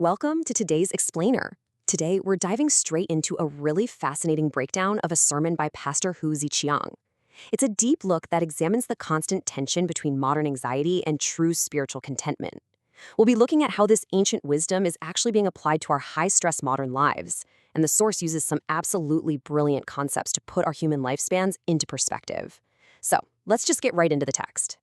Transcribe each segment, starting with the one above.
Welcome to today's Explainer. Today, we're diving straight into a really fascinating breakdown of a sermon by Pastor Hu Ziqiang. It's a deep look that examines the constant tension between modern anxiety and true spiritual contentment. We'll be looking at how this ancient wisdom is actually being applied to our high-stress modern lives, and the source uses some absolutely brilliant concepts to put our human lifespans into perspective. So, let's just get right into the text.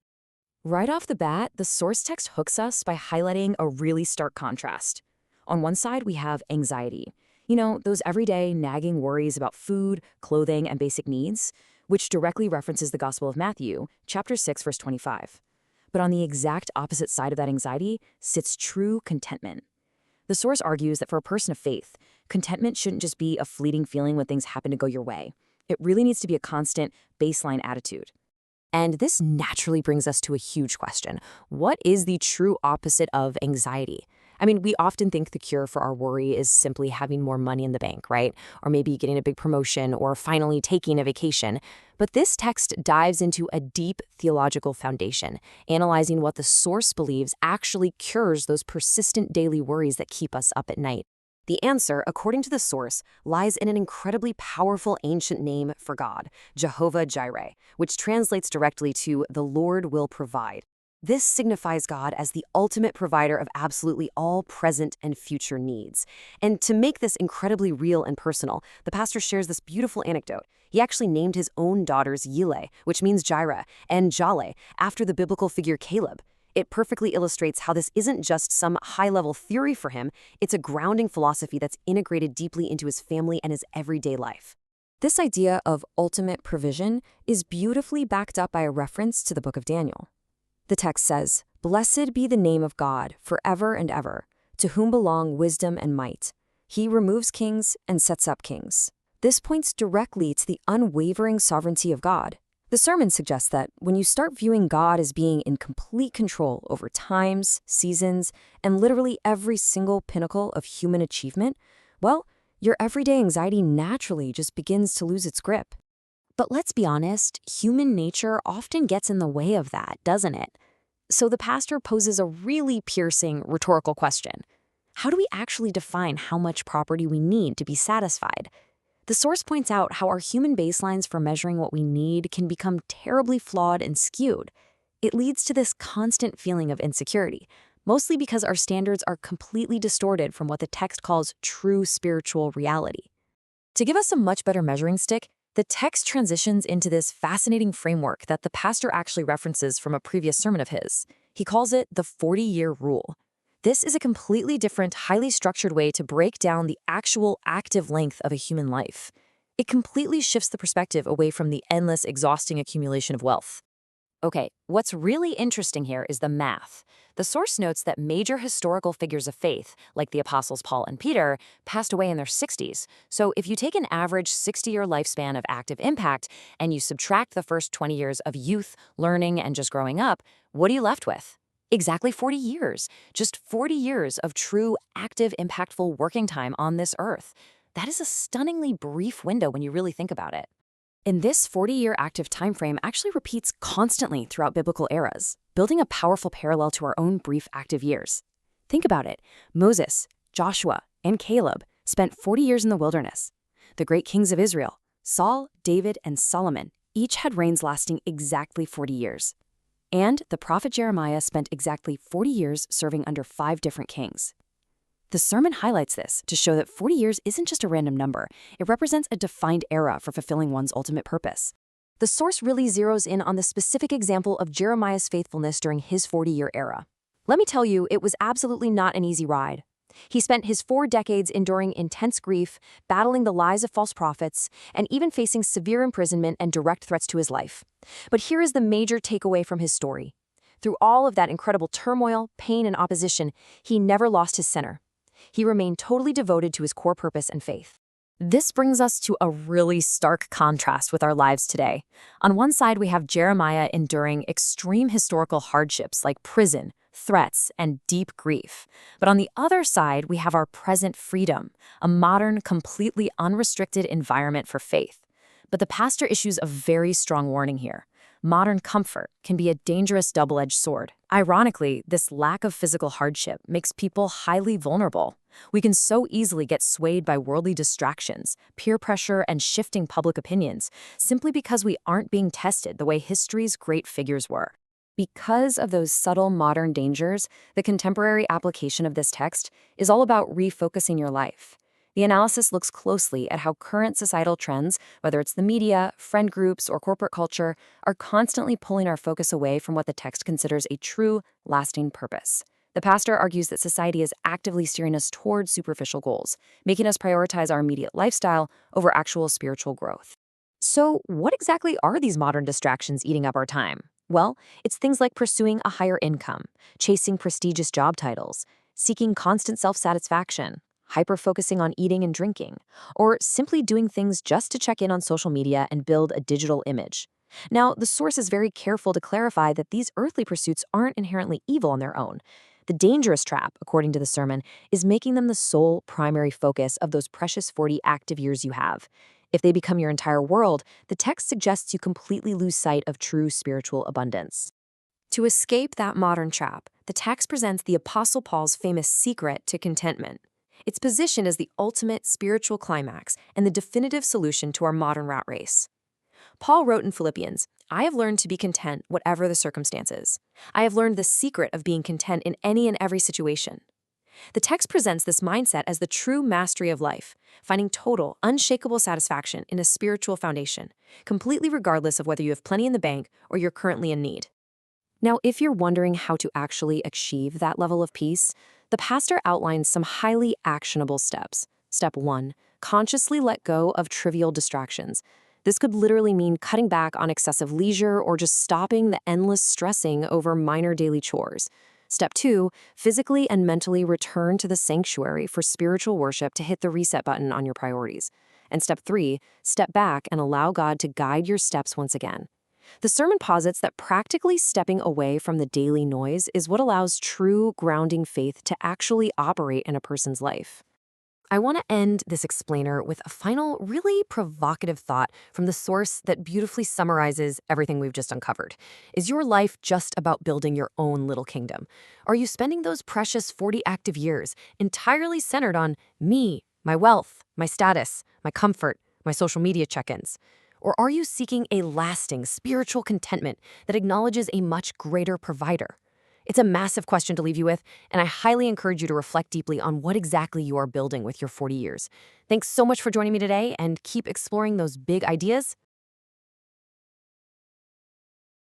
Right off the bat, the source text hooks us by highlighting a really stark contrast. On one side, we have anxiety. Those everyday nagging worries about food, clothing, and basic needs, which directly references the Gospel of Matthew, chapter 6, verse 25. But on the exact opposite side of that anxiety sits true contentment. The source argues that for a person of faith, contentment shouldn't just be a fleeting feeling when things happen to go your way. It really needs to be a constant baseline attitude. And this naturally brings us to a huge question. What is the true opposite of anxiety? We often think the cure for our worry is simply having more money in the bank, right? Or maybe getting a big promotion or finally taking a vacation. But this text dives into a deep theological foundation, analyzing what the source believes actually cures those persistent daily worries that keep us up at night. The answer, according to the source, lies in an incredibly powerful ancient name for God, Jehovah Jireh, which translates directly to "the Lord will provide." This signifies God as the ultimate provider of absolutely all present and future needs. And to make this incredibly real and personal, the pastor shares this beautiful anecdote. He actually named his own daughters Yile, which means Jireh, and Jale, after the biblical figure Caleb. It perfectly illustrates how this isn't just some high-level theory for him, it's a grounding philosophy that's integrated deeply into his family and his everyday life. This idea of ultimate provision is beautifully backed up by a reference to the book of Daniel. The text says, "Blessed be the name of God forever and ever, to whom belong wisdom and might. He removes kings and sets up kings." This points directly to the unwavering sovereignty of God. The sermon suggests that when you start viewing God as being in complete control over times, seasons, and literally every single pinnacle of human achievement, well, your everyday anxiety naturally just begins to lose its grip. But let's be honest, human nature often gets in the way of that, doesn't it? So the pastor poses a really piercing rhetorical question. How do we actually define how much property we need to be satisfied? The source points out how our human baselines for measuring what we need can become terribly flawed and skewed. It leads to this constant feeling of insecurity, mostly because our standards are completely distorted from what the text calls true spiritual reality. To give us a much better measuring stick, the text transitions into this fascinating framework that the pastor actually references from a previous sermon of his. He calls it the 40-year rule. This is a completely different, highly structured way to break down the actual active length of a human life. It completely shifts the perspective away from the endless, exhausting accumulation of wealth. Okay, what's really interesting here is the math. The source notes that major historical figures of faith, like the apostles Paul and Peter, passed away in their 60s. So if you take an average 60-year lifespan of active impact and you subtract the first 20 years of youth, learning, and just growing up, what are you left with? Exactly 40 years. Just 40 years of true, active, impactful working time on this earth. That is a stunningly brief window when you really think about it. And this 40-year active time frame actually repeats constantly throughout biblical eras, building a powerful parallel to our own brief active years. Think about it. Moses, Joshua, and Caleb spent 40 years in the wilderness. The great kings of Israel, Saul, David, and Solomon, each had reigns lasting exactly 40 years. And the prophet Jeremiah spent exactly 40 years serving under 5 different kings. The sermon highlights this to show that 40 years isn't just a random number. It represents a defined era for fulfilling one's ultimate purpose. The source really zeroes in on the specific example of Jeremiah's faithfulness during his 40-year era. Let me tell you, it was absolutely not an easy ride. He spent his 4 decades enduring intense grief, battling the lies of false prophets, and even facing severe imprisonment and direct threats to his life. But here is the major takeaway from his story. Through all of that incredible turmoil, pain, and opposition, he never lost his center. He remained totally devoted to his core purpose and faith. This brings us to a really stark contrast with our lives today. On one side, we have Jeremiah enduring extreme historical hardships like prison, threats, and deep grief. But on the other side, we have our present freedom, a modern, completely unrestricted environment for faith. But the pastor issues a very strong warning here. modern comfort can be a dangerous double-edged sword. Ironically, this lack of physical hardship makes people highly vulnerable. We can so easily get swayed by worldly distractions, peer pressure, and shifting public opinions simply because we aren't being tested the way history's great figures were. Because of those subtle modern dangers, the contemporary application of this text is all about refocusing your life. The analysis looks closely at how current societal trends, whether it's the media, friend groups, or corporate culture, are constantly pulling our focus away from what the text considers a true, lasting purpose. The pastor argues that society is actively steering us towards superficial goals, making us prioritize our immediate lifestyle over actual spiritual growth. So, what exactly are these modern distractions eating up our time? Well, it's things like pursuing a higher income, chasing prestigious job titles, seeking constant self-satisfaction, hyper-focusing on eating and drinking, or simply doing things just to check in on social media and build a digital image. Now, the source is very careful to clarify that these earthly pursuits aren't inherently evil on their own. The dangerous trap, according to the sermon, is making them the sole primary focus of those precious 40 active years you have. If they become your entire world, the text suggests you completely lose sight of true spiritual abundance. To escape that modern trap, the text presents the Apostle Paul's famous secret to contentment. It's positioned as the ultimate spiritual climax and the definitive solution to our modern rat race. Paul wrote in Philippians, "I have learned to be content whatever the circumstances. I have learned the secret of being content in any and every situation." The text presents this mindset as the true mastery of life, finding total, unshakable satisfaction in a spiritual foundation, completely regardless of whether you have plenty in the bank or you're currently in need. Now, if you're wondering how to actually achieve that level of peace, the pastor outlines some highly actionable steps. Step 1, consciously let go of trivial distractions. This could literally mean cutting back on excessive leisure or just stopping the endless stressing over minor daily chores. Step 2, physically and mentally return to the sanctuary for spiritual worship to hit the reset button on your priorities. And Step 3, step back and allow God to guide your steps once again. The sermon posits that practically stepping away from the daily noise is what allows true grounding faith to actually operate in a person's life. I want to end this explainer with a final, really provocative thought from the source that beautifully summarizes everything we've just uncovered. Is your life just about building your own little kingdom? Are you spending those precious 40 active years entirely centered on me, my wealth, my status, my comfort, my social media check-ins? Or are you seeking a lasting spiritual contentment that acknowledges a much greater provider? It's a massive question to leave you with, and I highly encourage you to reflect deeply on what exactly you are building with your 40 years. Thanks so much for joining me today, and keep exploring those big ideas